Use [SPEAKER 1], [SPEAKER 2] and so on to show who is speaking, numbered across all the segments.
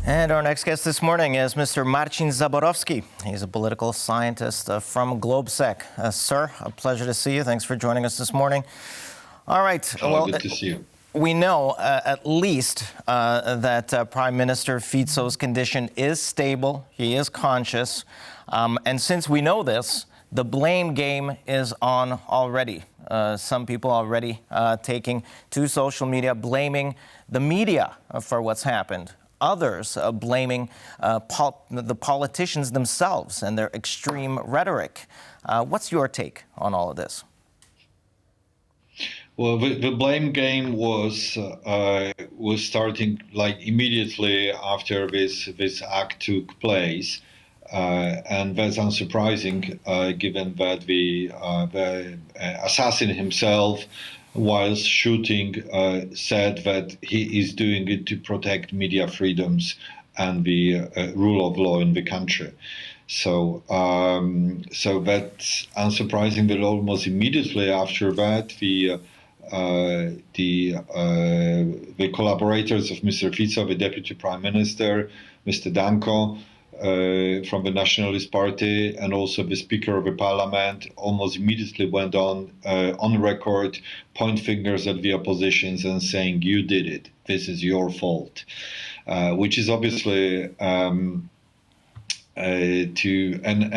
[SPEAKER 1] And our next guest this morning is Mr. Marcin Zaborowski. He's a political scientist from GLOBSEC. Sir, a pleasure to see you. Thanks for joining us this morning. All right.
[SPEAKER 2] Good to see you.
[SPEAKER 1] We know at least that Prime Minister Fico's condition is stable. He is conscious. And since we know this, the blame game is on already. Some people already taking to social media, blaming the media for what's happened. Others blaming the politicians themselves and their extreme rhetoric. What's your take on all of this?
[SPEAKER 2] Well, the blame game was starting like immediately after this act took place, and that's unsurprising, given that the assassin himself, whilst shooting, said that he is doing it to protect media freedoms and the rule of law in the country. So that's unsurprising that almost immediately after that, the collaborators of Mr. Fico, the Deputy Prime Minister, Mr. Danko, from the Nationalist Party, and also the Speaker of the Parliament, almost immediately went on record, point fingers at the oppositions and saying, "You did it. This is your fault," which is obviously an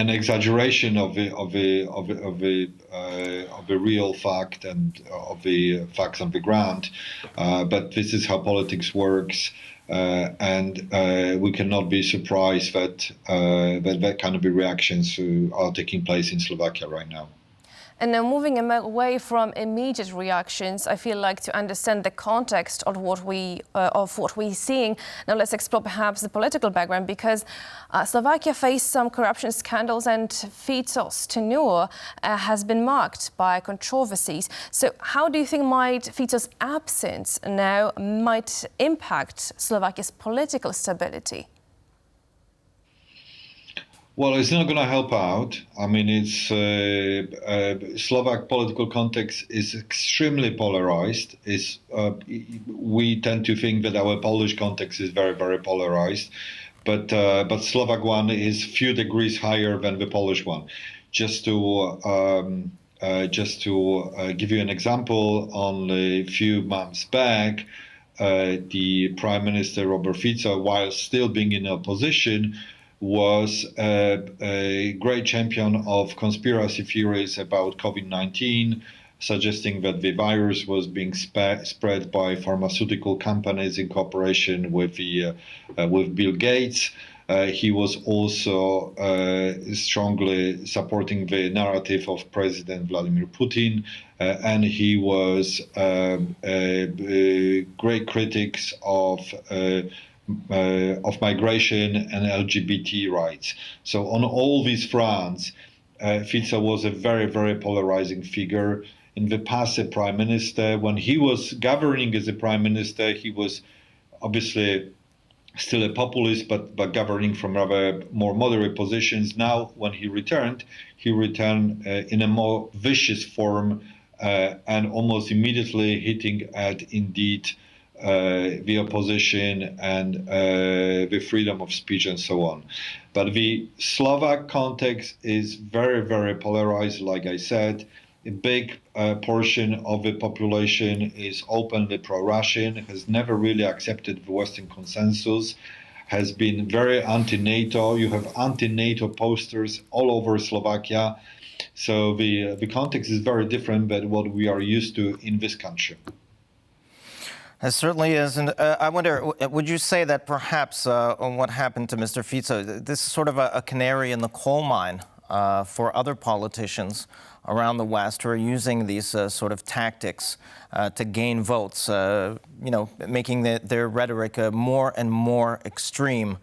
[SPEAKER 2] exaggeration of the real fact and of the facts on the ground. But this is how politics works. And we cannot be surprised that that kind of reactions are taking place in Slovakia right now.
[SPEAKER 3] And now moving away from immediate reactions, I feel like to understand the context of what we're seeing. Now let's explore perhaps the political background, because Slovakia faced some corruption scandals and Fico's tenure has been marked by controversies. So how do you think Fico's absence now might impact Slovakia's political stability?
[SPEAKER 2] Well, it's not going to help out. I mean, it's Slovak political context is extremely polarized. We tend to think that our Polish context is very, very polarized, but Slovak one is few degrees higher than the Polish one. Just to give you an example, only a few months back, the Prime Minister Robert Fico, while still being in opposition, was a great champion of conspiracy theories about COVID-19, suggesting that the virus was being spread by pharmaceutical companies in cooperation with Bill Gates. He was also strongly supporting the narrative of President Vladimir Putin, and he was great critics of migration and LGBT rights. So on all these fronts, Fico was a very, very polarizing figure. In the past, a prime minister, when he was governing as a prime minister, he was obviously still a populist, but governing from rather more moderate positions. Now, when he returned in a more vicious form, and almost immediately hitting at indeed the opposition and the freedom of speech and so on. But the Slovak context is very, very polarized, like I said. A big portion of the population is openly pro-Russian, has never really accepted the Western consensus, has been very anti-NATO. You have anti-NATO posters all over Slovakia. So the context is very different than what we are used to in this country.
[SPEAKER 1] It certainly is. And I wonder, would you say that perhaps on what happened to Mr. Fico, this is sort of a canary in the coal mine for other politicians around the West who are using these sort of tactics to gain votes, making their rhetoric more and more extreme?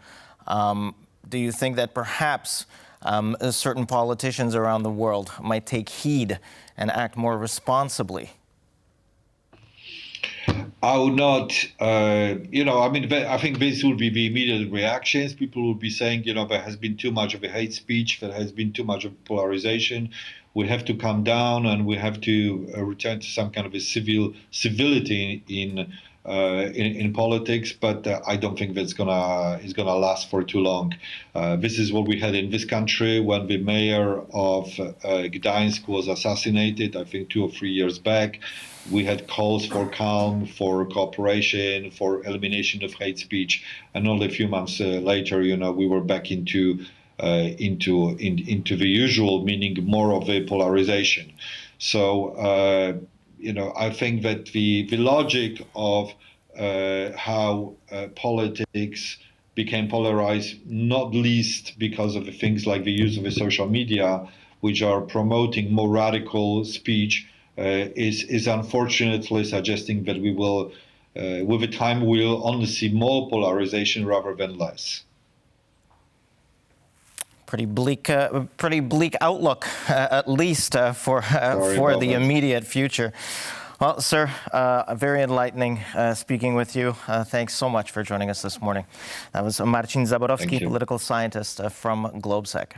[SPEAKER 1] Do you think that perhaps certain politicians around the world might take heed and act more responsibly?
[SPEAKER 2] I would not, I think this will be the immediate reactions. People will be saying, there has been too much of a hate speech, there has been too much of polarization. We have to calm down and we have to return to some kind of a civility in in politics, but I don't think that's gonna last for too long. This is what we had in this country when the mayor of Gdańsk was assassinated, I think 2 or 3 years back. We had calls for calm, for cooperation, for elimination of hate speech, and only a few months later, we were back into the usual, meaning more of a polarization. So, I think that the logic of how politics became polarized, not least because of the things like the use of the social media, which are promoting more radical speech, is unfortunately suggesting that we will, with the time, we'll only see more polarization rather than less.
[SPEAKER 1] Pretty bleak outlook, at least for the immediate future. Well, sir, very enlightening speaking with you. Thanks so much for joining us this morning. That was Marcin Zaborowski, political scientist from GLOBSEC.